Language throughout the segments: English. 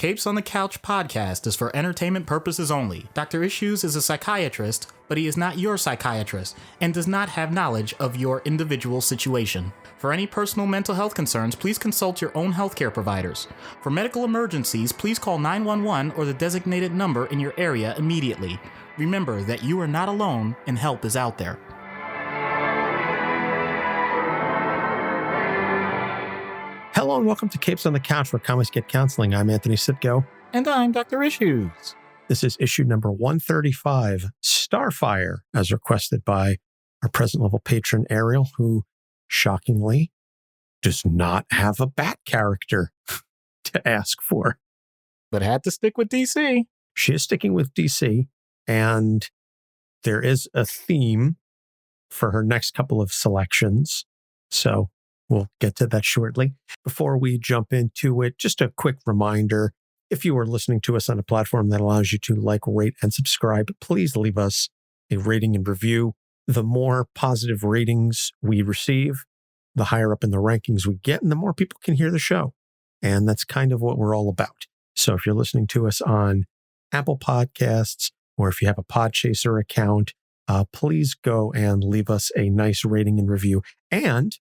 Capes on the Couch podcast is for entertainment purposes only. Dr. Issues is a psychiatrist, but he is not your psychiatrist and does not have knowledge of your individual situation. For any personal mental health concerns, please consult your own healthcare providers. For medical emergencies, please call 911 or the designated number in your area immediately. Remember that you are not alone and help is out there. Hello and welcome to Capes on the Couch, where comics get counseling. I'm Anthony Sitko. And I'm Dr. Issues. This is issue number 135, Starfire, as requested by our present level patron Ariel, who shockingly does not have a Bat character to ask for. But had to stick with DC. She is sticking with DC, and there is a theme for her next couple of selections. So we'll get to that shortly. Before we jump into it, just a quick reminder. If you are listening to us on a platform that allows you to like, rate, and subscribe, please leave us a rating and review. The more positive ratings we receive, the higher up in the rankings we get, and the more people can hear the show. And that's kind of what we're all about. So if you're listening to us on Apple Podcasts, or if you have a Podchaser account, please go and leave us a nice rating and review. And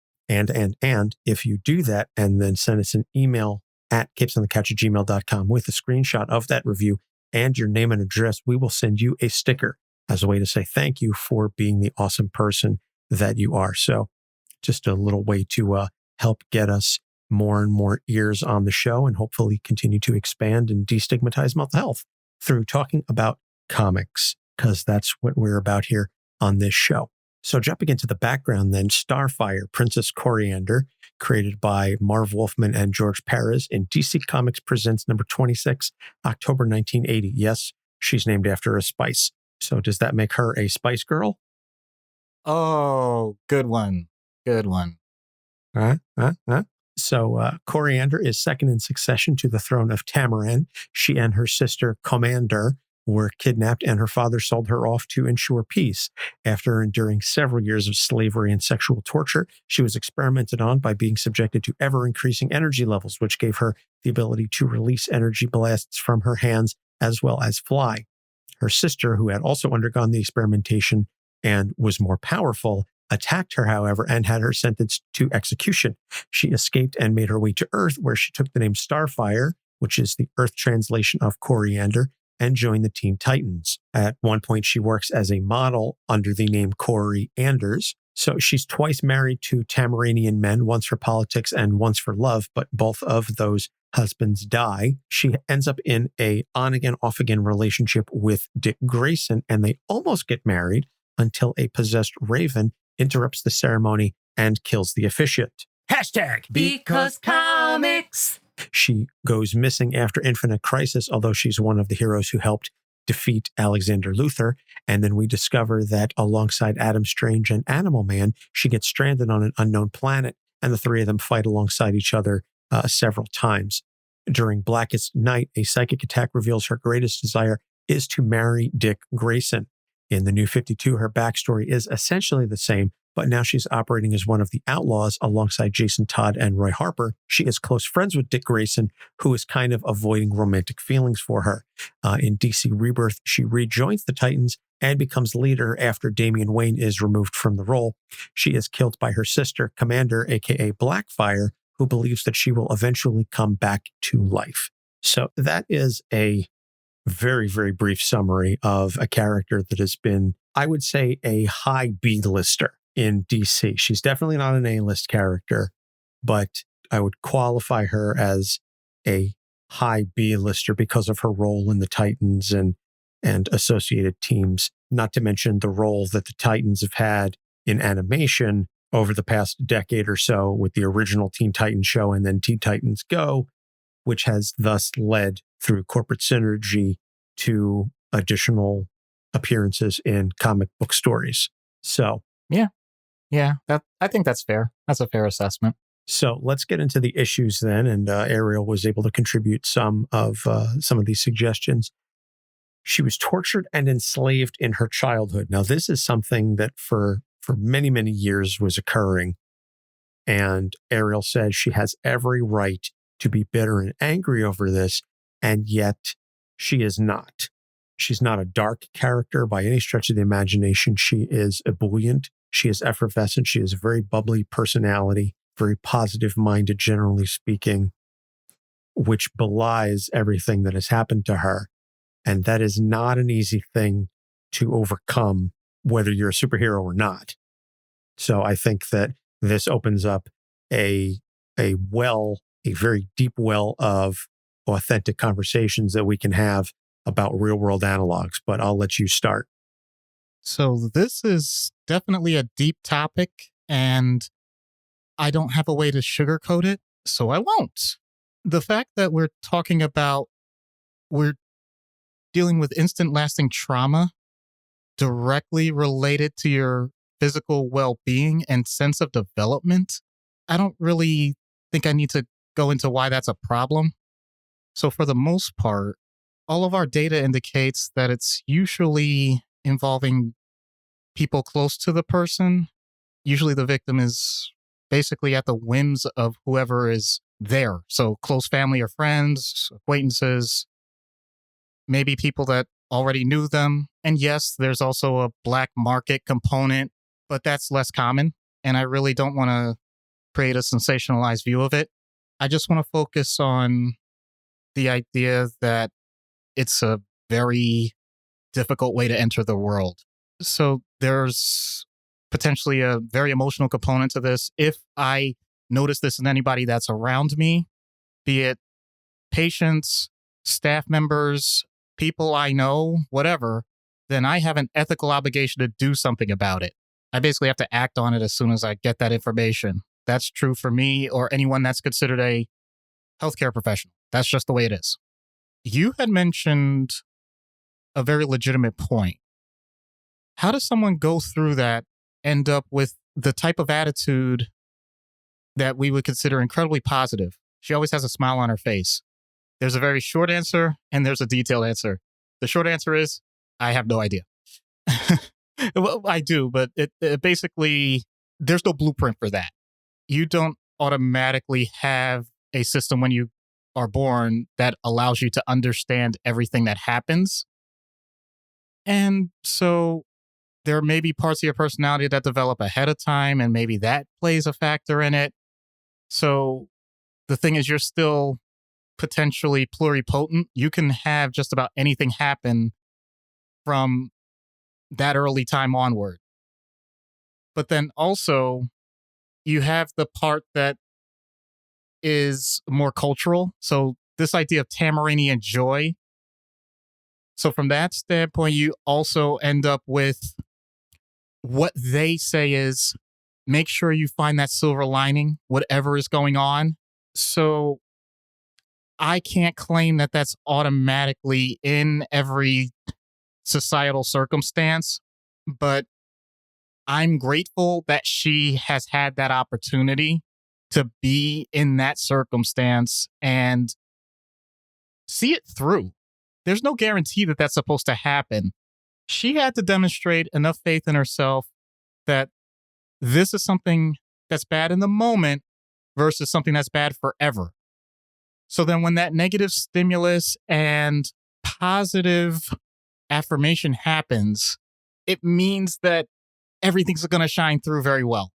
if you do that and then send us an email at capesonthecouch@gmail.com with a screenshot of that review and your name and address, we will send you a sticker as a way to say thank you for being the awesome person that you are. So just a little way to help get us more and more ears on the show and hopefully continue to expand and destigmatize mental health through talking about comics, because that's what we're about here on this show. So jumping into the background then, Starfire, Princess Koriand'r, created by Marv, Wolfman, and George Perez in DC Comics Presents number 26, October 1980. Yes, she's named after a spice. So does that make her a Spice Girl? Oh, good one. Good one. So Koriand'r is second in succession to the throne of Tamaran. She and her sister Komand'r were kidnapped, and her father sold her off to ensure peace. After enduring several years of slavery and sexual torture, she was experimented on by being subjected to ever-increasing energy levels, which gave her the ability to release energy blasts from her hands as well as fly. Her sister, who had also undergone the experimentation and was more powerful, attacked her, however, and had her sentenced to execution. She escaped and made her way to Earth, where she took the name Starfire, which is the Earth translation of Koriand'r, and joined the Teen Titans. At one point, she works as a model under the name Koriand'rs. So she's twice married to Tamaranian men, once for politics and once for love, but both of those husbands die. She ends up in a on-again, off-again relationship with Dick Grayson, and they almost get married until a possessed raven interrupts the ceremony and kills the officiant. Hashtag BecauseComics. She goes missing after Infinite Crisis, although she's one of the heroes who helped defeat Alexander Luthor. And then we discover that alongside Adam Strange and Animal Man, she gets stranded on an unknown planet, and the three of them fight alongside each other several times. During Blackest Night, a psychic attack reveals her greatest desire is to marry Dick Grayson. In the New 52, her backstory is essentially the same, but now she's operating as one of the Outlaws alongside Jason Todd and Roy Harper. She is close friends with Dick Grayson, who is kind of avoiding romantic feelings for her. In DC Rebirth, she rejoins the Titans and becomes leader after Damian Wayne is removed from the role. She is killed by her sister, Komand'r, aka Blackfire, who believes that she will eventually come back to life. So that is a very, very brief summary of a character that has been, I would say, a high B-lister in DC. She's definitely not an A-list character, but I would qualify her as a high B-lister because of her role in the Titans and associated teams, not to mention the role that the Titans have had in animation over the past decade or so with the original Teen Titans show and then Teen Titans Go, which has thus led through corporate synergy to additional appearances in comic book stories. So, Yeah, I think that's fair. That's a fair assessment. So let's get into the issues then. And Ariel was able to contribute some of these suggestions. She was tortured and enslaved in her childhood. Now, this is something that for many, many years was occurring. And Ariel says she has every right to be bitter and angry over this, and yet she is not. She's not a dark character by any stretch of the imagination. She is ebullient. She is effervescent. She has a very bubbly personality, very positive-minded, generally speaking, which belies everything that has happened to her. And that is not an easy thing to overcome, whether you're a superhero or not. So I think that this opens up a very deep well of authentic conversations that we can have about real world analogs, but I'll let you start. So this is definitely a deep topic, and I don't have a way to sugarcoat it, so I won't. The fact that we're dealing with instant lasting trauma directly related to your physical well-being and sense of development, I don't really think I need to go into why that's a problem. So for the most part, all of our data indicates that it's usually involving people close to the person. Usually the victim is basically at the whims of whoever is there. So close family or friends, acquaintances, maybe people that already knew them. And yes, there's also a black market component, but that's less common. And I really don't want to create a sensationalized view of it. I just want to focus on the idea that it's a very difficult way to enter the world. So there's potentially a very emotional component to this. If I notice this in anybody that's around me, be it patients, staff members, people I know, whatever, then I have an ethical obligation to do something about it. I basically have to act on it as soon as I get that information. That's true for me or anyone that's considered a healthcare professional. That's just the way it is. You had mentioned a very legitimate point. How does someone go through that, end up with the type of attitude that we would consider incredibly positive? She always has a smile on her face. There's a very short answer and there's a detailed answer. The short answer is, I have no idea. Well, I do, but it basically, there's no blueprint for that. You don't automatically have a system when you are born that allows you to understand everything that happens. And so there may be parts of your personality that develop ahead of time, and maybe that plays a factor in it. So the thing is, you're still potentially pluripotent. You can have just about anything happen from that early time onward. But then also, you have the part that is more cultural. So this idea of Tamaranian joy. So from that standpoint, you also end up with what they say is, make sure you find that silver lining, whatever is going on. So I can't claim that that's automatically in every societal circumstance, but I'm grateful that she has had that opportunity to be in that circumstance and see it through. There's no guarantee that that's supposed to happen. She had to demonstrate enough faith in herself that this is something that's bad in the moment versus something that's bad forever. So then when that negative stimulus and positive affirmation happens, it means that everything's going to shine through very well.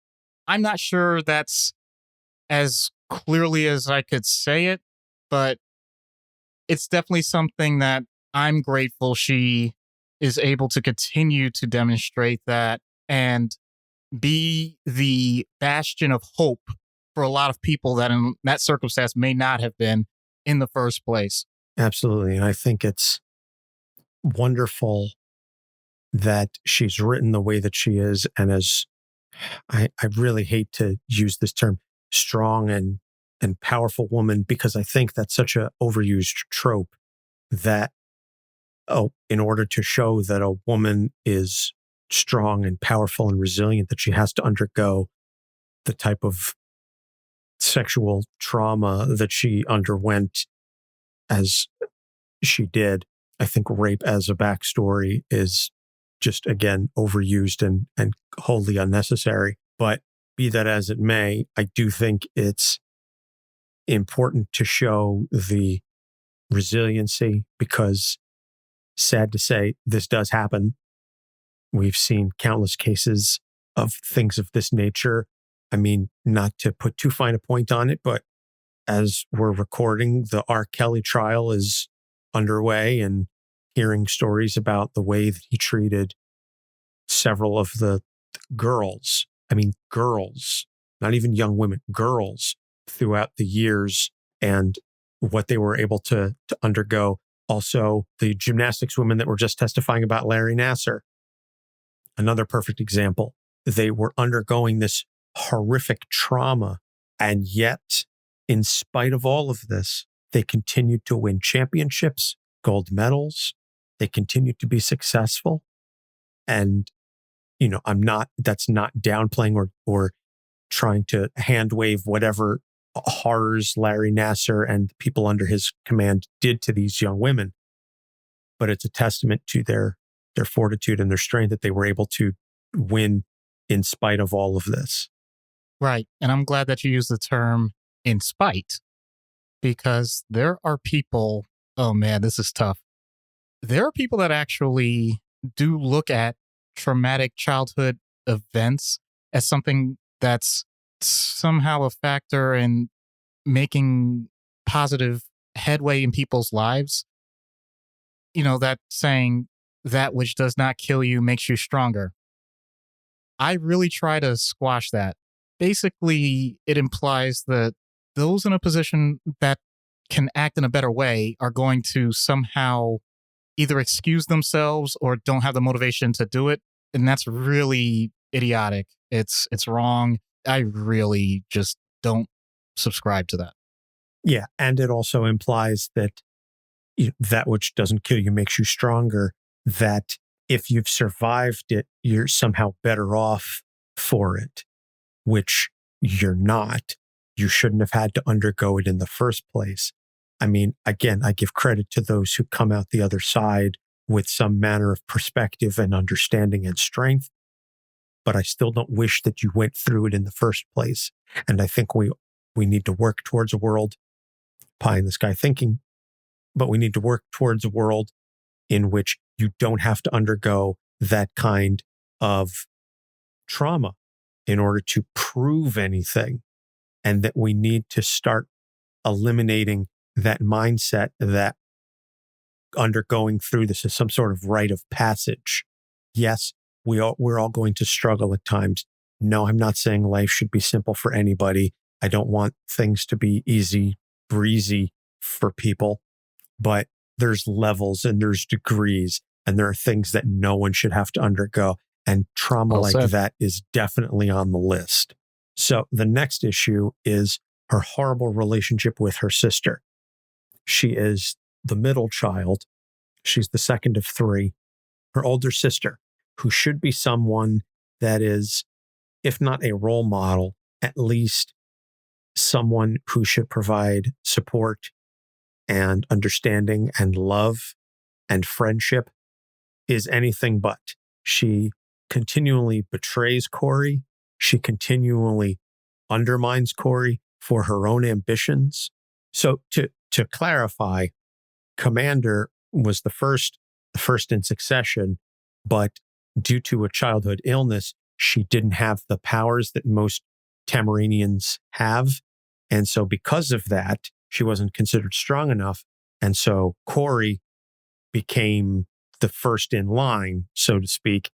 I'm not sure that's as clearly as I could say it, but it's definitely something that I'm grateful she is able to continue to demonstrate that and be the bastion of hope for a lot of people that in that circumstance may not have been in the first place. Absolutely. And I think it's wonderful that she's written the way that she is. And as I really hate to use this term, strong and powerful woman, because I think that's such an overused trope that in order to show that a woman is strong and powerful and resilient, that she has to undergo the type of sexual trauma that she underwent as she did. I think rape as a backstory is just, again, overused and wholly unnecessary. But be that as it may, I do think it's important to show the resiliency, because sad to say, this does happen. We've seen countless cases of things of this nature. I mean, not to put too fine a point on it, but as we're recording, the R. Kelly trial is underway, and hearing stories about the way that he treated several of the girls, not even young women, girls throughout the years, and what they were able to undergo. Also, the gymnastics women that were just testifying about Larry Nassar, another perfect example. They were undergoing this horrific trauma, and yet, in spite of all of this, they continued to win championships, gold medals. They continued to be successful. And, that's not downplaying or trying to hand wave whatever horrors Larry Nassar and the people under his command did to these young women. But it's a testament to their fortitude and their strength that they were able to win in spite of all of this. Right. And I'm glad that you used the term in spite, because there are people, oh man, this is tough. There are people that actually do look at traumatic childhood events as something that's somehow a factor in making positive headway in people's lives. That saying, that which does not kill you makes you stronger. I really try to squash that. Basically, it implies that those in a position that can act in a better way are going to somehow either excuse themselves or don't have the motivation to do it. And that's really idiotic. It's wrong. I really just don't subscribe to that. Yeah. And it also implies that that which doesn't kill you makes you stronger, that if you've survived it, you're somehow better off for it, which you're not. You shouldn't have had to undergo it in the first place. I mean, again, I give credit to those who come out the other side with some manner of perspective and understanding and strength, but I still don't wish that you went through it in the first place. And I think we need to work towards a world, pie in the sky thinking, but we need to work towards a world in which you don't have to undergo that kind of trauma in order to prove anything. And that we need to start eliminating that mindset that undergoing through this is some sort of rite of passage. Yes, we're all going to struggle at times. No, I'm not saying life should be simple for anybody. I don't want things to be easy, breezy for people, but there's levels and there's degrees, and there are things that no one should have to undergo. And trauma like that is definitely on the list. So the next issue is her horrible relationship with her sister. She is the middle child. She's the second of three. Her older sister, who should be someone that is, if not a role model, at least someone who should provide support and understanding and love and friendship, is anything but. She continually betrays Corey. She continually undermines Corey for her own ambitions. So to clarify, Komand'r was the first in succession, but due to a childhood illness, she didn't have the powers that most Tamaranians have. And so because of that, she wasn't considered strong enough. And so Corey became the first in line, so to speak.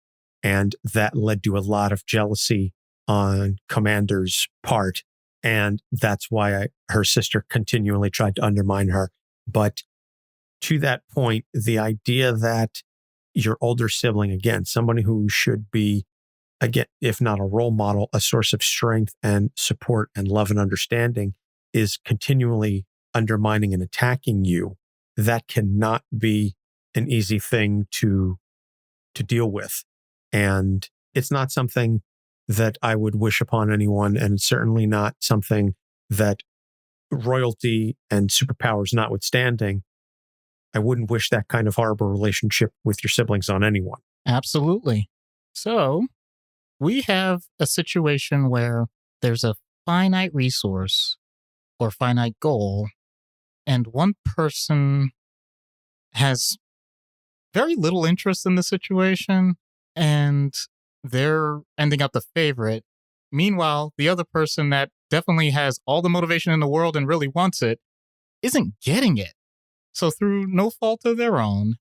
And that led to a lot of jealousy on Komand'r's part. And that's why her sister continually tried to undermine her. But to that point, the idea that your older sibling, again, somebody who should be, again, if not a role model, a source of strength and support and love and understanding, is continually undermining and attacking you, that cannot be an easy thing to deal with. And it's not something that I would wish upon anyone, and certainly not something that, royalty and superpowers notwithstanding, I wouldn't wish that kind of horrible relationship with your siblings on anyone. Absolutely. So we have a situation where there's a finite resource or finite goal, and one person has very little interest in the situation, and they're ending up the favorite. Meanwhile, the other person that definitely has all the motivation in the world and really wants it isn't getting it. So through no fault of their own,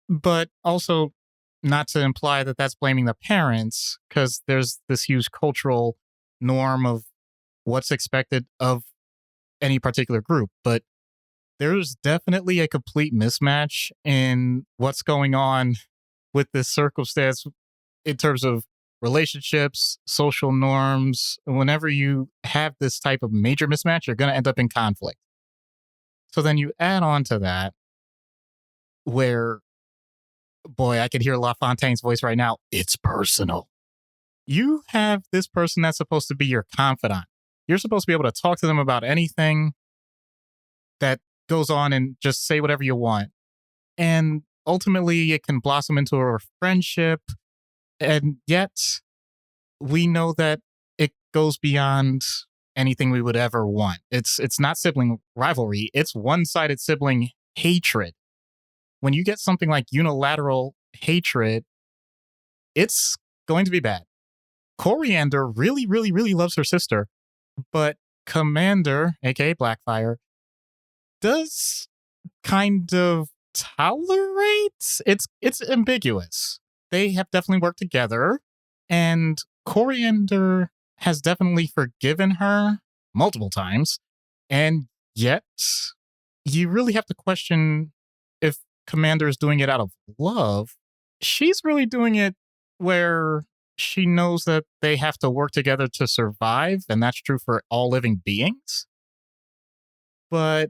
but also not to imply that that's blaming the parents, because there's this huge cultural norm of what's expected of any particular group. But there's definitely a complete mismatch in what's going on with this circumstance in terms of relationships, social norms. Whenever you have this type of major mismatch, you're going to end up in conflict. So then you add on to that where, boy, I could hear LaFontaine's voice right now. It's personal. You have this person that's supposed to be your confidant. You're supposed to be able to talk to them about anything that goes on and just say whatever you want. And ultimately, it can blossom into a friendship. And yet, we know that it goes beyond anything we would ever want. It's not sibling rivalry. It's one-sided sibling hatred. When you get something like unilateral hatred, it's going to be bad. Koriand'r really, really, really loves her sister, but Komand'r, aka Blackfire, does kind of tolerate. It's ambiguous. They have definitely worked together, and Koriand'r has definitely forgiven her multiple times, and yet you really have to question if Komand'r is doing it out of love. She's really doing it where she knows that they have to work together to survive, and that's true for all living beings. But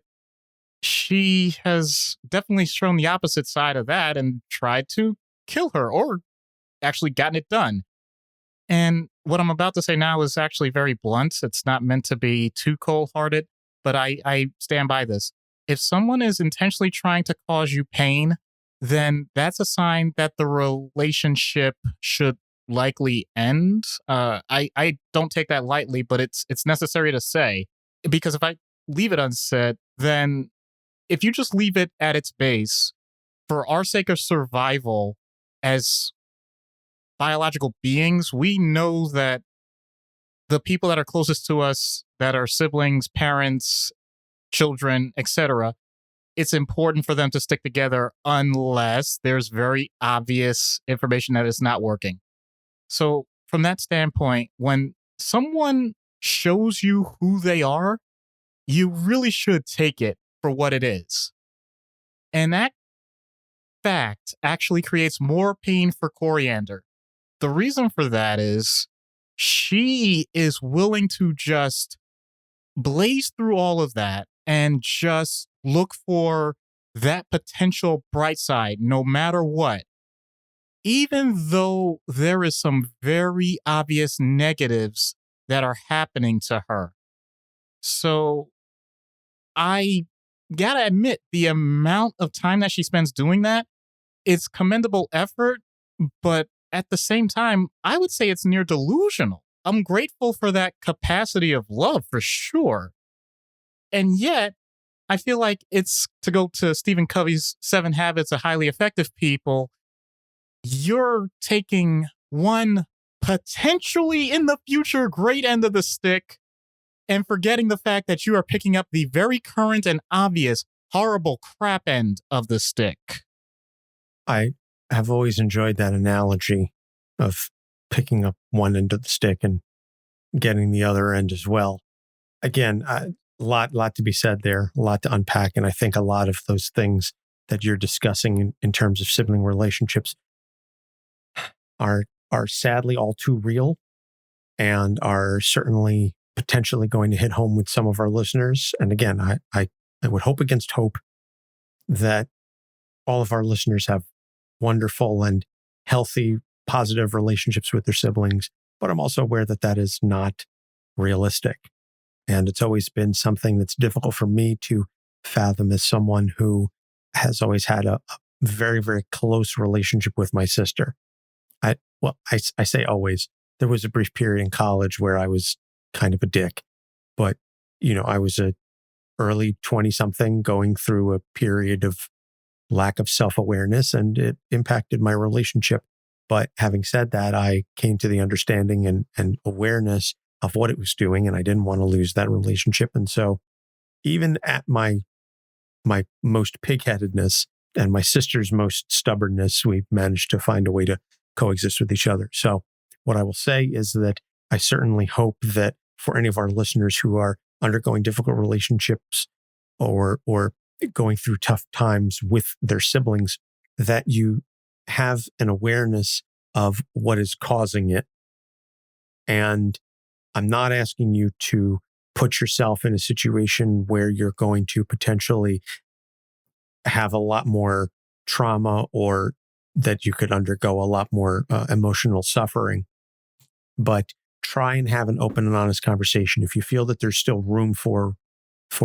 she has definitely shown the opposite side of that and tried to kill her, or actually gotten it done. And what I'm about to say now is actually very blunt. It's not meant to be too cold-hearted, but I stand by this. If someone is intentionally trying to cause you pain, then that's a sign that the relationship should likely end. I don't take that lightly, but it's necessary to say, because if I leave it unsaid, then if you just leave it at its base, for our sake of survival as biological beings, we know that the people that are closest to us, that are siblings, parents, children, etc., it's important for them to stick together unless there's very obvious information that is not working. So from that standpoint, when someone shows you who they are, you really should take it for what it is. And that fact actually creates more pain for Koriand'r. The reason for that is she is willing to just blaze through all of that and just look for that potential bright side no matter what, even though there is some very obvious negatives that are happening to her. So I gotta admit, the amount of time that she spends doing that, it's commendable effort, but at the same time, I would say it's near delusional. I'm grateful for that capacity of love for sure. And yet, I feel like it's, to go to Stephen Covey's 7 Habits of Highly Effective People, you're taking one potentially in the future great end of the stick and forgetting the fact that you are picking up the very current and obvious horrible crap end of the stick. I have always enjoyed that analogy of picking up one end of the stick and getting the other end as well. Again, a lot to be said there, a lot to unpack. And I think a lot of those things that you're discussing in terms of sibling relationships are sadly all too real and are certainly potentially going to hit home with some of our listeners. And again, I would hope against hope that all of our listeners have wonderful and healthy, positive relationships with their siblings. But I'm also aware that that is not realistic. And it's always been something that's difficult for me to fathom as someone who has always had a very, very close relationship with my sister. I say always. There was a brief period in college where I was kind of a dick, but I was a early 20-something going through a period of lack of self-awareness, and it impacted my relationship. But having said that, I came to the understanding and awareness of what it was doing, and I didn't want to lose that relationship. And so even at my most pigheadedness and my sister's most stubbornness, we managed to find a way to coexist with each other. So what I will say is that I certainly hope that for any of our listeners who are undergoing difficult relationships or going through tough times with their siblings, that you have an awareness of what is causing it. And I'm not asking you to put yourself in a situation where you're going to potentially have a lot more trauma or that you could undergo a lot more emotional suffering. But try and have an open and honest conversation. If you feel that there's still room for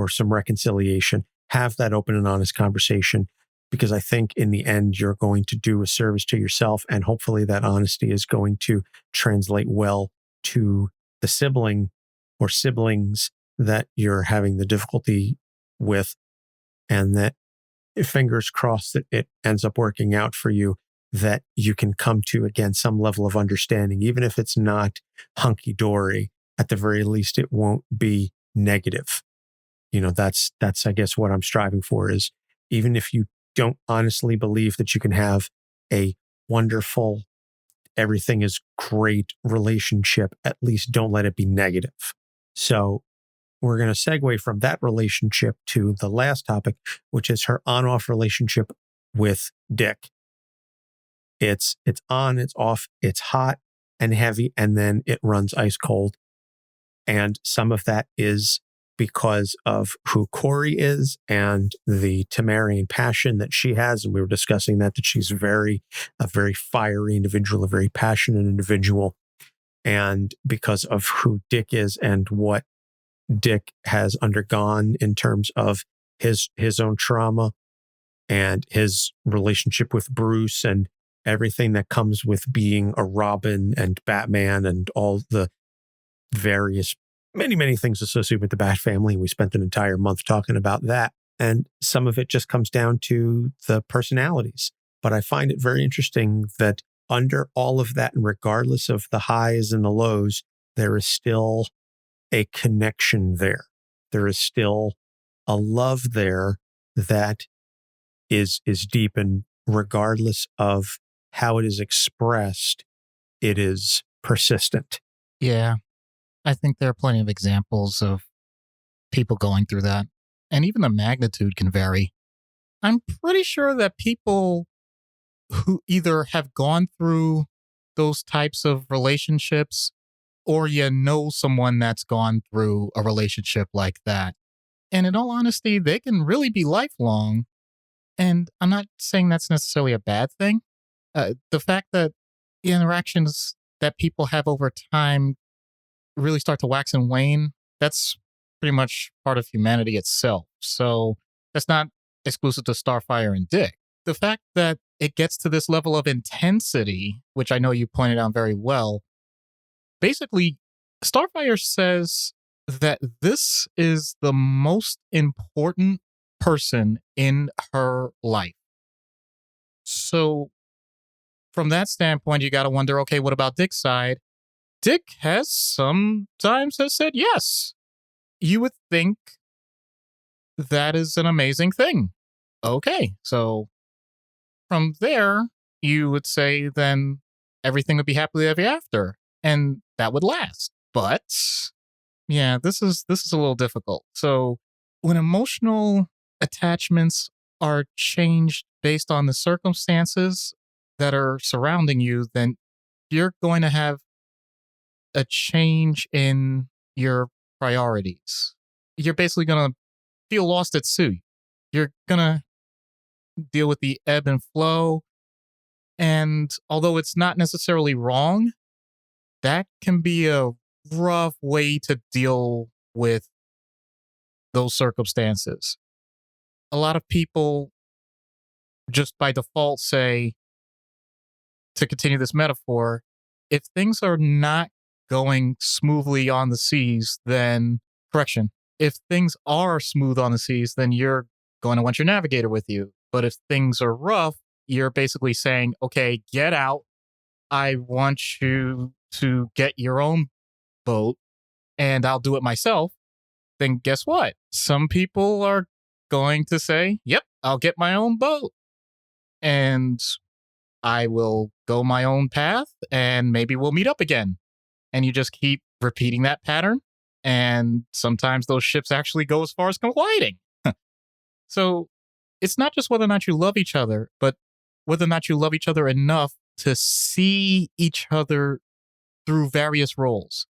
some reconciliation, have that open and honest conversation, because I think in the end, you're going to do a service to yourself, and hopefully that honesty is going to translate well to the sibling or siblings that you're having the difficulty with, and that fingers crossed that it ends up working out for you, that you can come to, again, some level of understanding, even if it's not hunky-dory. At the very least, it won't be negative. That's I guess what I'm striving for is, even if you don't honestly believe that you can have a wonderful, everything is great relationship, at least don't let it be negative. So we're going to segue from that relationship to the last topic, which is her on-off relationship with Dick. It's on, it's off, it's hot and heavy, and then it runs ice cold. And some of that is because of who Kori is and the Tamaranian passion that she has. And we were discussing that she's a very fiery individual, a very passionate individual. And because of who Dick is and what Dick has undergone in terms of his own trauma and his relationship with Bruce and everything that comes with being a Robin and Batman and all the various many things associated with the Bat family. We spent an entire month talking about that. And some of it just comes down to the personalities. But I find it very interesting that under all of that, and regardless of the highs and the lows, there is still a connection there. There is still a love there that is deep, and regardless of how it is expressed, it is persistent. Yeah. I think there are plenty of examples of people going through that. And even the magnitude can vary. I'm pretty sure that people who either have gone through those types of relationships or you know someone that's gone through a relationship like that. And in all honesty, they can really be lifelong. And I'm not saying that's necessarily a bad thing. The fact that the interactions that people have over time really start to wax and wane, that's pretty much part of humanity itself. So that's not exclusive to Starfire and Dick. The fact that it gets to this level of intensity, which I know you pointed out very well, basically, Starfire says that this is the most important person in her life. So from that standpoint, you got to wonder, okay, what about Dick's side? Dick has sometimes said yes. You would think that is an amazing thing. Okay, so from there, you would say then everything would be happily ever after, and that would last. But yeah, this is a little difficult. So when emotional attachments are changed based on the circumstances that are surrounding you, then you're going to have a change in your priorities. You're basically going to feel lost at sea. You're going to deal with the ebb and flow. And although it's not necessarily wrong, that can be a rough way to deal with those circumstances. A lot of people just by default say, to continue this metaphor, if things are not going smoothly on the seas, then correction, if things are smooth on the seas, then you're going to want your navigator with you. But if things are rough, you're basically saying, okay, get out. I want you to get your own boat and I'll do it myself. Then guess what? Some people are going to say, yep, I'll get my own boat and I will go my own path and maybe we'll meet up again. And you just keep repeating that pattern. And sometimes those ships actually go as far as colliding. So it's not just whether or not you love each other, but whether or not you love each other enough to see each other through various roles.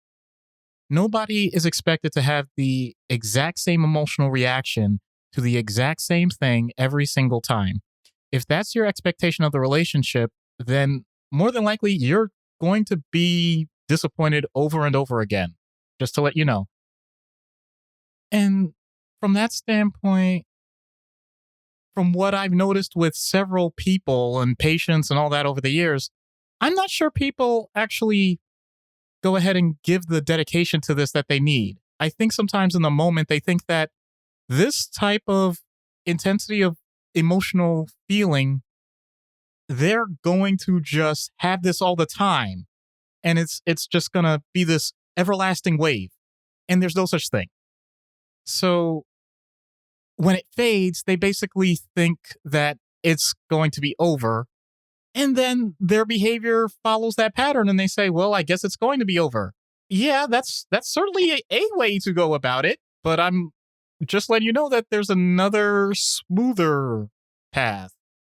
Nobody is expected to have the exact same emotional reaction to the exact same thing every single time. If that's your expectation of the relationship, then more than likely you're going to be disappointed over and over again, just to let you know. And from that standpoint, from what I've noticed with several people and patients and all that over the years, I'm not sure people actually go ahead and give the dedication to this that they need. I think sometimes in the moment they think that this type of intensity of emotional feeling, they're going to just have this all the time. And it's just going to be this everlasting wave. And there's no such thing. So when it fades, they basically think that it's going to be over. And then their behavior follows that pattern and they say, well, I guess it's going to be over. Yeah, that's certainly a way to go about it. But I'm just letting you know that there's another smoother path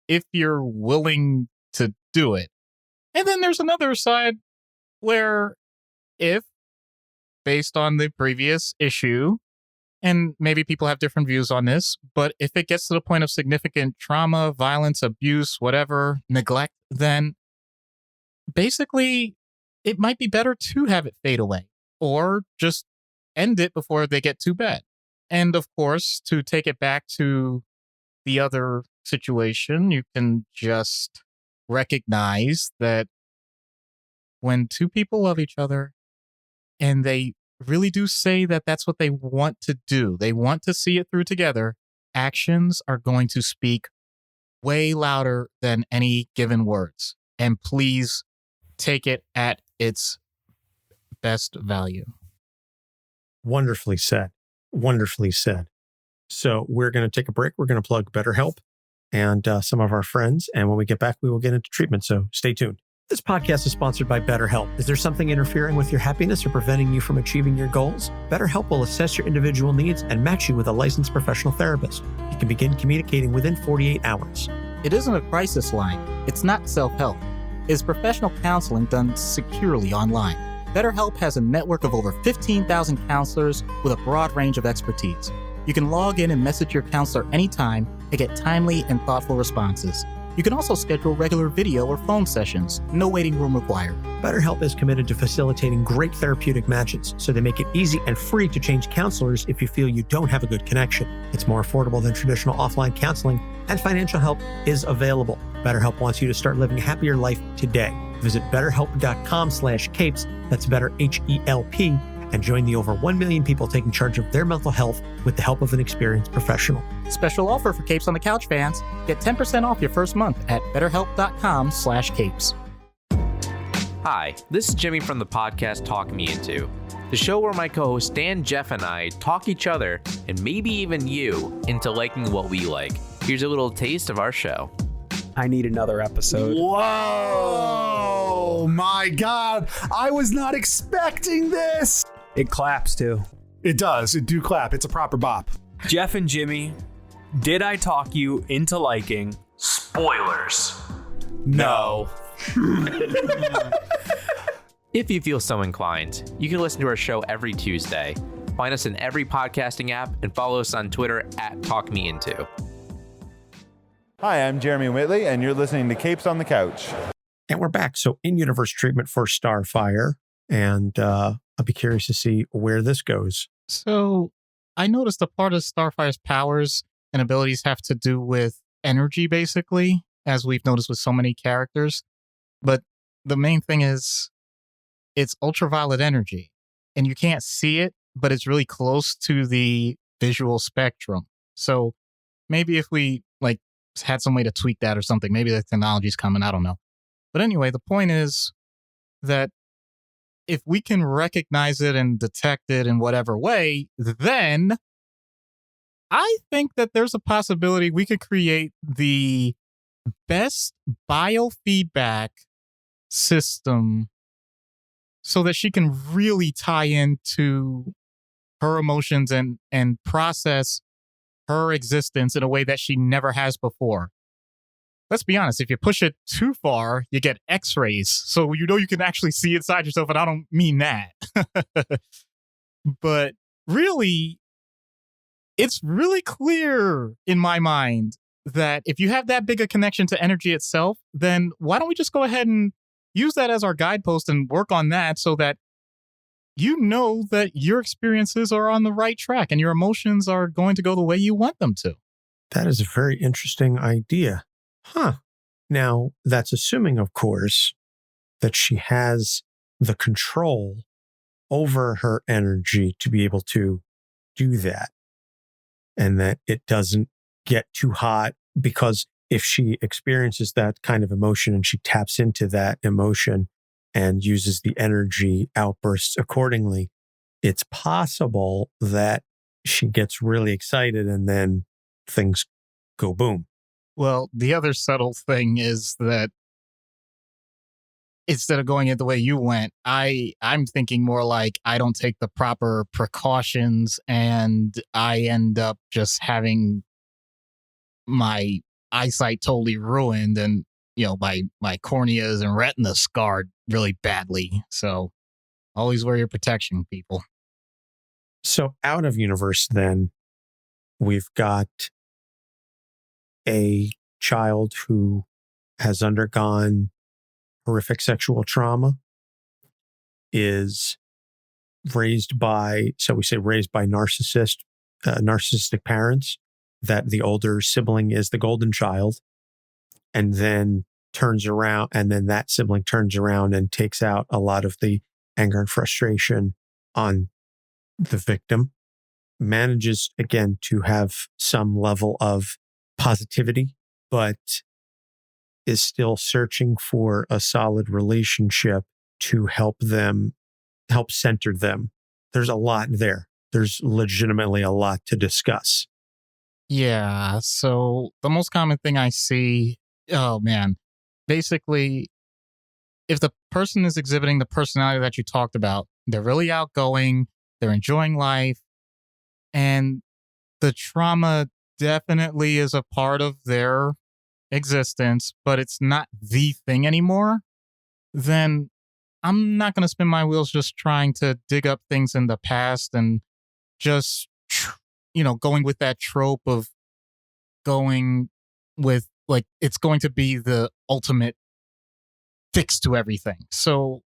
if you're willing to do it. And then there's another side where if, based on the previous issue, and maybe people have different views on this, but if it gets to the point of significant trauma, violence, abuse, whatever, neglect, then basically it might be better to have it fade away or just end it before they get too bad. And of course, to take it back to the other situation, you can just recognize that when two people love each other and they really do say that that's what they want to do, they want to see it through together, actions are going to speak way louder than any given words. And please take it at its best value. Wonderfully said. Wonderfully said. So we're going to take a break. We're going to plug BetterHelp and some of our friends. And when we get back, we will get into treatment. So stay tuned. This podcast is sponsored by BetterHelp. Is there something interfering with your happiness or preventing you from achieving your goals? BetterHelp will assess your individual needs and match you with a licensed professional therapist. You can begin communicating within 48 hours. It isn't a crisis line. It's not self-help. It's professional counseling done securely online. BetterHelp has a network of over 15,000 counselors with a broad range of expertise. You can log in and message your counselor anytime and get timely and thoughtful responses. You can also schedule regular video or phone sessions. No waiting room required. BetterHelp is committed to facilitating great therapeutic matches, so they make it easy and free to change counselors if you feel you don't have a good connection. It's more affordable than traditional offline counseling, and financial help is available. BetterHelp wants you to start living a happier life today. Visit betterhelp.com/capes, that's better HELP, and join the over 1 million people taking charge of their mental health with the help of an experienced professional. Special offer for Capes on the Couch fans. Get 10% off your first month at betterhelp.com/capes. Hi, this is Jimmy from the podcast Talk Me Into, the show where my co-hosts Dan, Jeff, and I talk each other, and maybe even you, into liking what we like. Here's a little taste of our show. I need another episode. Whoa, my God. I was not expecting this. It claps too. It does. It do clap. It's a proper bop. Jeff and Jimmy, did I talk you into liking spoilers? No. If you feel so inclined, you can listen to our show every Tuesday. Find us in every podcasting app and follow us on Twitter at TalkMeInto. Hi, I'm Jeremy Whitley, and you're listening to Capes on the Couch. And we're back. So in-universe treatment for Starfire. And I'll be curious to see where this goes. So I noticed a part of Starfire's powers and abilities have to do with energy, basically, as we've noticed with so many characters. But the main thing is it's ultraviolet energy, and you can't see it, but it's really close to the visual spectrum. So maybe if we like had some way to tweak that or something, maybe the technology's coming, I don't know. But anyway, the point is that if we can recognize it and detect it in whatever way, then I think that there's a possibility we could create the best biofeedback system so that she can really tie into her emotions and process her existence in a way that she never has before. Let's be honest, if you push it too far, you get x-rays. So you know you can actually see inside yourself, and I don't mean that. But really, it's really clear in my mind that if you have that big a connection to energy itself, then why don't we just go ahead and use that as our guidepost and work on that so that you know that your experiences are on the right track and your emotions are going to go the way you want them to. That is a very interesting idea. Huh. Now, that's assuming, of course, that she has the control over her energy to be able to do that, and that it doesn't get too hot, because if she experiences that kind of emotion and she taps into that emotion and uses the energy outbursts accordingly, it's possible that she gets really excited and then things go boom. Well, the other subtle thing is that instead of going it the way you went, I'm thinking more like I don't take the proper precautions and I end up just having my eyesight totally ruined and, you know, my corneas and retina scarred really badly. So always wear your protection, people. So out of universe, then, we've got a child who has undergone horrific sexual trauma, is raised by narcissistic parents, that the older sibling is the golden child, and then turns around, and then that sibling turns around and takes out a lot of the anger and frustration on the victim, manages again to have some level of positivity, but is still searching for a solid relationship to help center them. There's a lot there. There's legitimately a lot to discuss. Yeah. So the most common thing I see, basically, if the person is exhibiting the personality that you talked about, they're really outgoing, they're enjoying life, and the trauma definitely is a part of their existence, but it's not the thing anymore, then I'm not going to spin my wheels just trying to dig up things in the past and just, going with that trope of going with, like, it's going to be the ultimate fix to everything. So,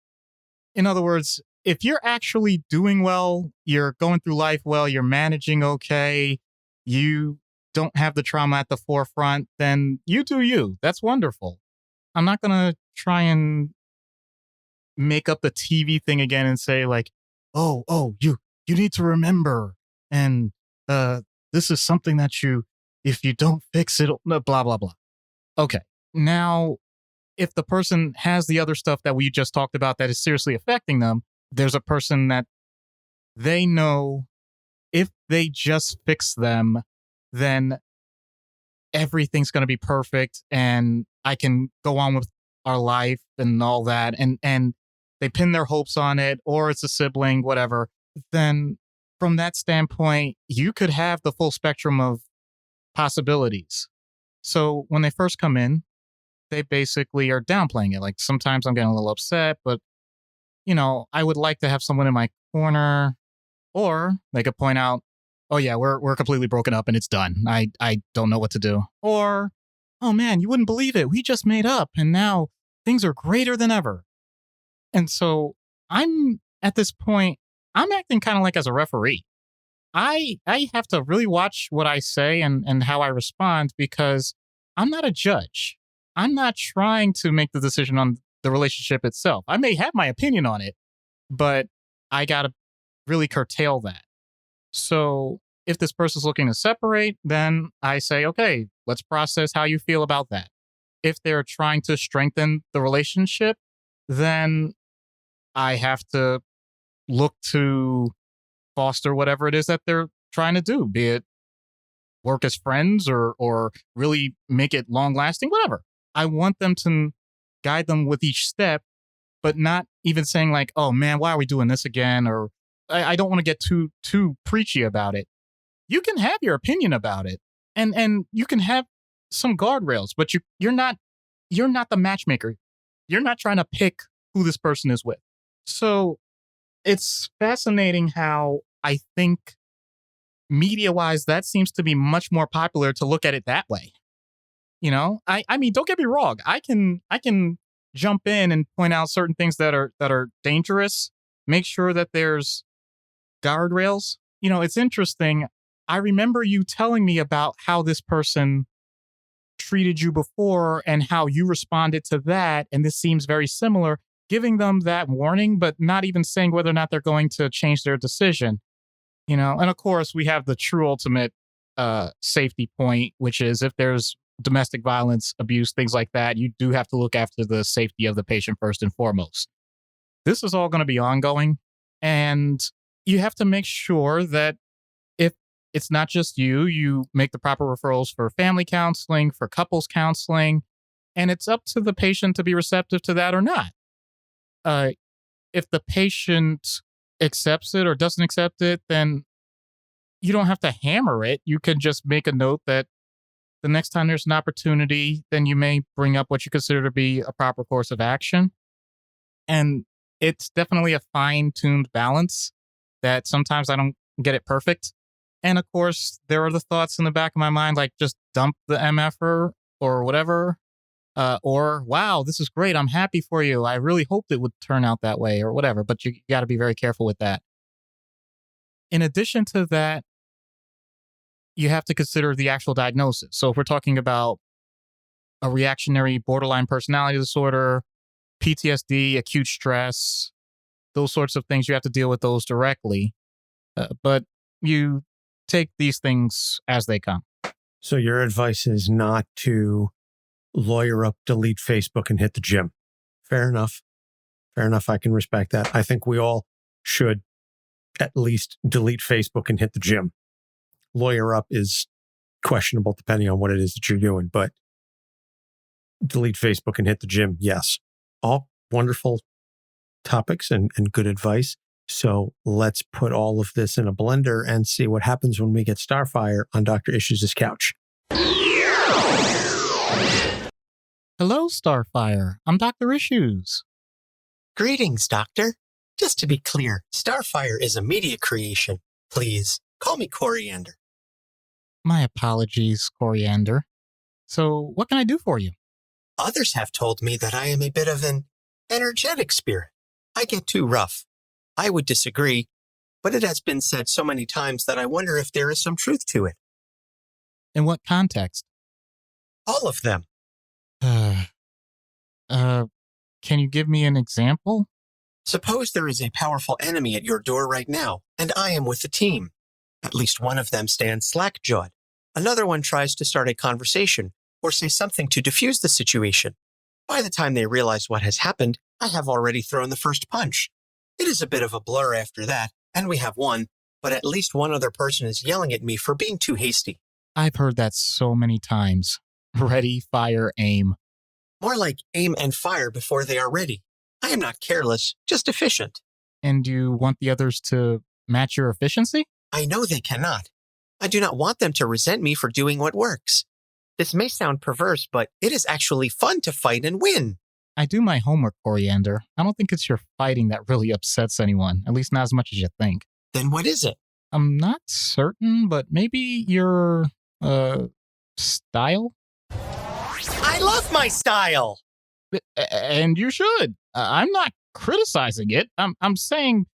in other words, if you're actually doing well, you're going through life well, you're managing okay, you don't have the trauma at the forefront, then you do you. That's wonderful. I'm not going to try and make up the TV thing again and say like, oh, you need to remember. And this is something that if you don't fix it, blah, blah, blah. Okay. Now, if the person has the other stuff that we just talked about that is seriously affecting them, there's a person that they know if they just fix them, then everything's going to be perfect and I can go on with our life and all that. And they pin their hopes on it, or it's a sibling, whatever. Then from that standpoint, you could have the full spectrum of possibilities. So when they first come in, they basically are downplaying it. Like, sometimes I'm getting a little upset, but, I would like to have someone in my corner. Or they could point out, oh yeah, we're completely broken up and it's done. I don't know what to do. Or, oh man, you wouldn't believe it. We just made up and now things are greater than ever. And so I'm at this point, I'm acting kind of like as a referee. I have to really watch what I say and how I respond, because I'm not a judge. I'm not trying to make the decision on the relationship itself. I may have my opinion on it, but I got to really curtail that. So if this person's looking to separate, then I say, okay, let's process how you feel about that. If they're trying to strengthen the relationship, then I have to look to foster whatever it is that they're trying to do, be it work as friends or really make it long lasting, whatever. I want them to guide them with each step, but not even saying like, oh man, why are we doing this again? Or I don't want to get too preachy about it. You can have your opinion about it and you can have some guardrails, but you're not the matchmaker. You're not trying to pick who this person is with. So it's fascinating how I think media-wise, that seems to be much more popular to look at it that way. You know, I mean, don't get me wrong. I can jump in and point out certain things that are dangerous. Make sure that there's guardrails. You know, it's interesting. I remember you telling me about how this person treated you before and how you responded to that. And this seems very similar, giving them that warning, but not even saying whether or not they're going to change their decision. You know, and of course, we have the true ultimate safety point, which is if there's domestic violence, abuse, things like that, you do have to look after the safety of the patient first and foremost. This is all going to be ongoing. And you have to make sure that if it's not just you make the proper referrals for family counseling, for couples counseling, and it's up to the patient to be receptive to that or not. If the patient accepts it or doesn't accept it, then you don't have to hammer it. You can just make a note that the next time there's an opportunity, then you may bring up what you consider to be a proper course of action. And it's definitely a fine-tuned balance that sometimes I don't get it perfect. And of course, there are the thoughts in the back of my mind, like just dump the MFer or whatever. Or, wow, this is great. I'm happy for you. I really hoped it would turn out that way or whatever. But you got to be very careful with that. In addition to that, you have to consider the actual diagnosis. So if we're talking about a reactionary borderline personality disorder, PTSD, acute stress, those sorts of things, you have to deal with those directly. But you take these things as they come. So your advice is not to lawyer up, delete Facebook, and hit the gym. Fair enough. Fair enough. I can respect that. I think we all should at least delete Facebook and hit the gym. Lawyer up is questionable depending on what it is that you're doing, but delete Facebook and hit the gym. Yes. All wonderful topics and good advice. So let's put all of this in a blender and see what happens when we get Starfire on Dr. Issues' couch. Hello, Starfire. I'm Dr. Issues. Greetings, Doctor. Just to be clear, Starfire is a media creation. Please, call me Koriand'r. My apologies, Koriand'r. So, what can I do for you? Others have told me that I am a bit of an energetic spirit. I get too rough. I would disagree, but it has been said so many times that I wonder if there is some truth to it. In what context? All of them. Can you give me an example? Suppose there is a powerful enemy at your door right now, and I am with the team. At least one of them stands slack-jawed. Another one tries to start a conversation or say something to defuse the situation. By the time they realize what has happened, I have already thrown the first punch. It is a bit of a blur after that, and we have won, but at least one other person is yelling at me for being too hasty. I've heard that so many times. Ready, fire, aim. More like aim and fire before they are ready. I am not careless, just efficient. And you want the others to match your efficiency? I know they cannot. I do not want them to resent me for doing what works. This may sound perverse, but it is actually fun to fight and win. I do my homework, Koriand'r. I don't think it's your fighting that really upsets anyone, at least not as much as you think. Then what is it? I'm not certain, but maybe your, style? I love my style! And you should. I'm not criticizing it. I'm saying,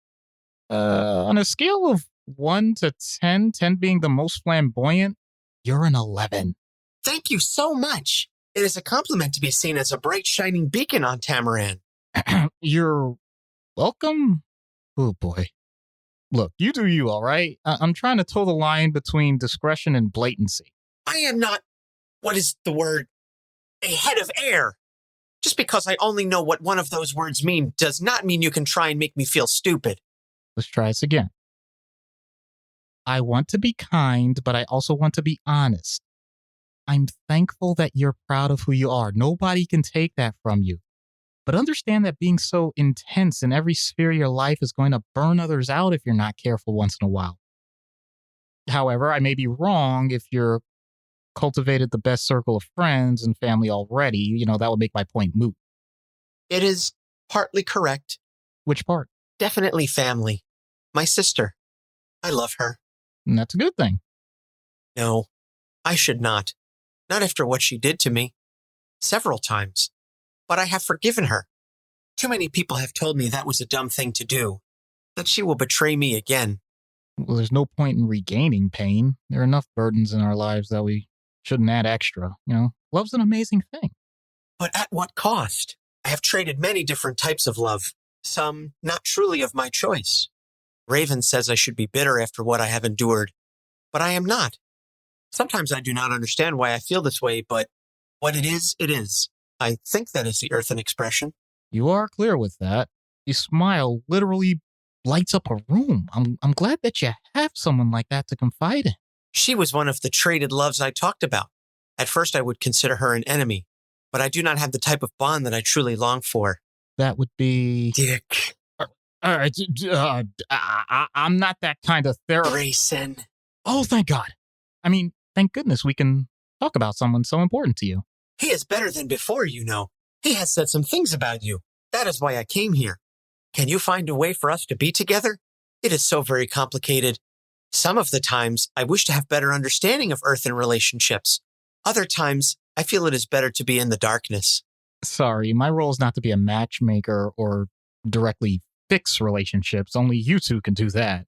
on a scale of 1 to 10, 10 being the most flamboyant, you're an 11. Thank you so much. It is a compliment to be seen as a bright, shining beacon on Tamaran. You're welcome? Oh, boy. Look, you do you, all right? I'm trying to toe the line between discretion and blatancy. I am not, what is the word, a head of air. Just because I only know what one of those words mean does not mean you can try and make me feel stupid. Let's try this again. I want to be kind, but I also want to be honest. I'm thankful that you're proud of who you are. Nobody can take that from you. But understand that being so intense in every sphere of your life is going to burn others out if you're not careful once in a while. However, I may be wrong if you're cultivated the best circle of friends and family already. That would make my point moot. It is partly correct. Which part? Definitely family. My sister. I love her. And that's a good thing. No, I should not. Not after what she did to me. Several times. But I have forgiven her. Too many people have told me that was a dumb thing to do. That she will betray me again. Well, there's no point in regaining pain. There are enough burdens in our lives that we shouldn't add extra. Love's an amazing thing. But at what cost? I have traded many different types of love. Some not truly of my choice. Raven says I should be bitter after what I have endured. But I am not. Sometimes I do not understand why I feel this way, but what it is, it is. I think that is the earthen expression. You are clear with that. Your smile literally lights up a room. I'm glad that you have someone like that to confide in. She was one of the traded loves I talked about. At first, I would consider her an enemy, but I do not have the type of bond that I truly long for. That would be... Dick. I'm not that kind of therapist. Grayson. Oh, thank God. I mean, thank goodness we can talk about someone so important to you. He is better than before, He has said some things about you. That is why I came here. Can you find a way for us to be together? It is so very complicated. Some of the times, I wish to have better understanding of earthen relationships. Other times, I feel it is better to be in the darkness. Sorry, my role is not to be a matchmaker or directly fix relationships. Only you two can do that.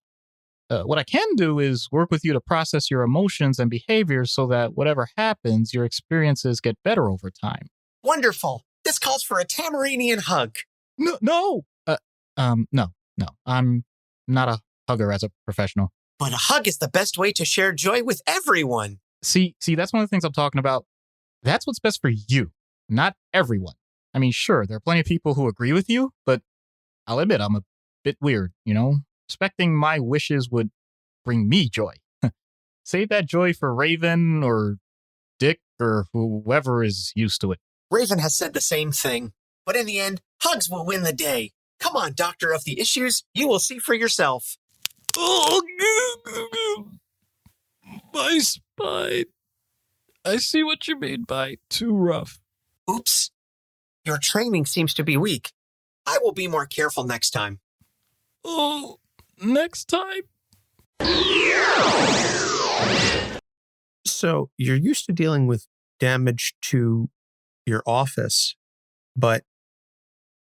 What I can do is work with you to process your emotions and behaviors so that whatever happens, your experiences get better over time. Wonderful. This calls for a Tamaranian hug. No. No. I'm not a hugger as a professional. But a hug is the best way to share joy with everyone. See, that's one of the things I'm talking about. That's what's best for you, not everyone. I mean, sure, there are plenty of people who agree with you, but I'll admit I'm a bit weird, Respecting my wishes would bring me joy. Save that joy for Raven or Dick or whoever is used to it. Raven has said the same thing. But in the end, hugs will win the day. Come on, Doctor of the Issues. You will see for yourself. Oh, my spine. I see what you mean by too rough. Oops. Your training seems to be weak. I will be more careful next time. Oh, next time? So you're used to dealing with damage to your office, but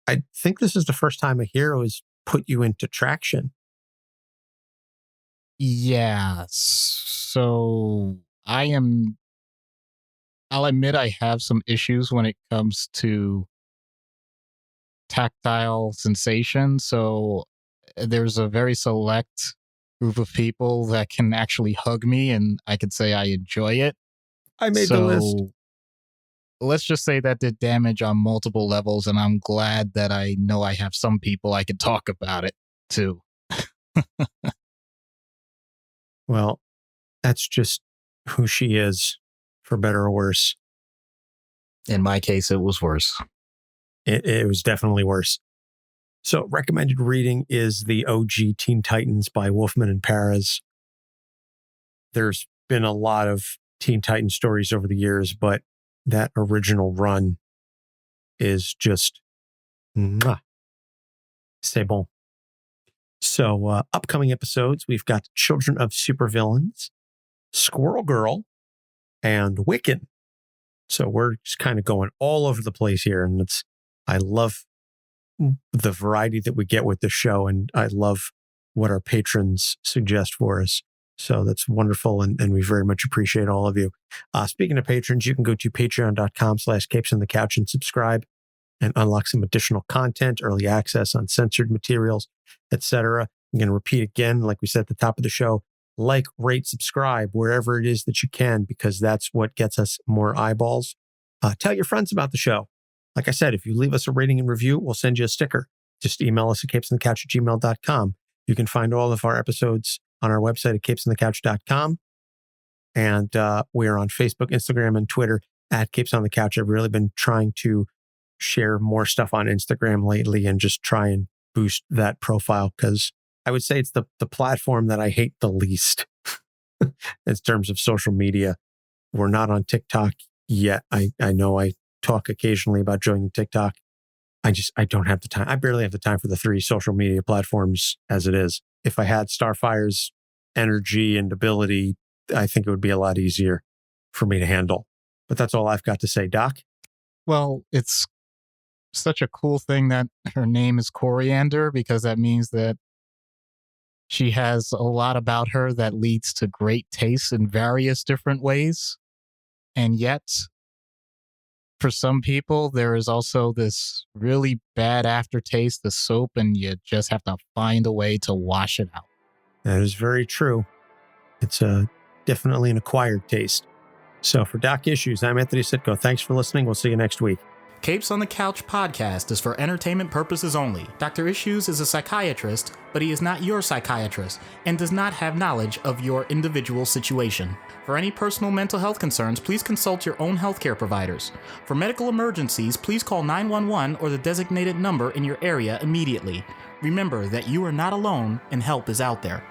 I think this is the first time a hero has put you into traction. Yeah, so I'll admit I have some issues when it comes to tactile sensation, so there's a very select group of people that can actually hug me, and I could say I enjoy it. I made the list. Let's just say that did damage on multiple levels, and I'm glad that I know I have some people I can talk about it to. Well, that's just who she is, for better or worse. In my case, it was worse. It was definitely worse. So recommended reading is the OG Teen Titans by Wolfman and Perez. There's been a lot of Teen Titans stories over the years, but that original run is just c'est bon. So upcoming episodes, we've got Children of Supervillains, Squirrel Girl, and Wiccan. So we're just kind of going all over the place here, and I love the variety that we get with the show, and I love what our patrons suggest for us. So that's wonderful, and we very much appreciate all of you. Speaking of patrons, you can go to patreon.com/capesonthecouch and subscribe and unlock some additional content, early access, uncensored materials, etc. I'm going to repeat again, like we said at the top of the show, like, rate, subscribe, wherever it is that you can, because that's what gets us more eyeballs. Tell your friends about the show. Like I said, if you leave us a rating and review, we'll send you a sticker. Just email us at capesonthecouch@gmail.com. You can find all of our episodes on our website at capesonthecouch.com. And we are on Facebook, Instagram, and Twitter at Capes on the Couch. I've really been trying to share more stuff on Instagram lately and just try and boost that profile, because I would say it's the platform that I hate the least in terms of social media. We're not on TikTok yet. I know I talk occasionally about joining TikTok. I don't have the time. I barely have the time for the 3 social media platforms as it is. If I had Starfire's energy and ability, I think it would be a lot easier for me to handle. But that's all I've got to say, Doc. Well, it's such a cool thing that her name is Koriand'r, because that means that she has a lot about her that leads to great taste in various different ways. And yet, for some people, there is also this really bad aftertaste, the soap, and you just have to find a way to wash it out. That is very true. It's definitely an acquired taste. So for Doc Issues, I'm Anthony Sitko. Thanks for listening. We'll see you next week. Capes on the Couch podcast is for entertainment purposes only. Dr. Issues is a psychiatrist, but he is not your psychiatrist and does not have knowledge of your individual situation. For any personal mental health concerns, please consult your own healthcare providers. For medical emergencies, please call 911 or the designated number in your area immediately. Remember that you are not alone and help is out there.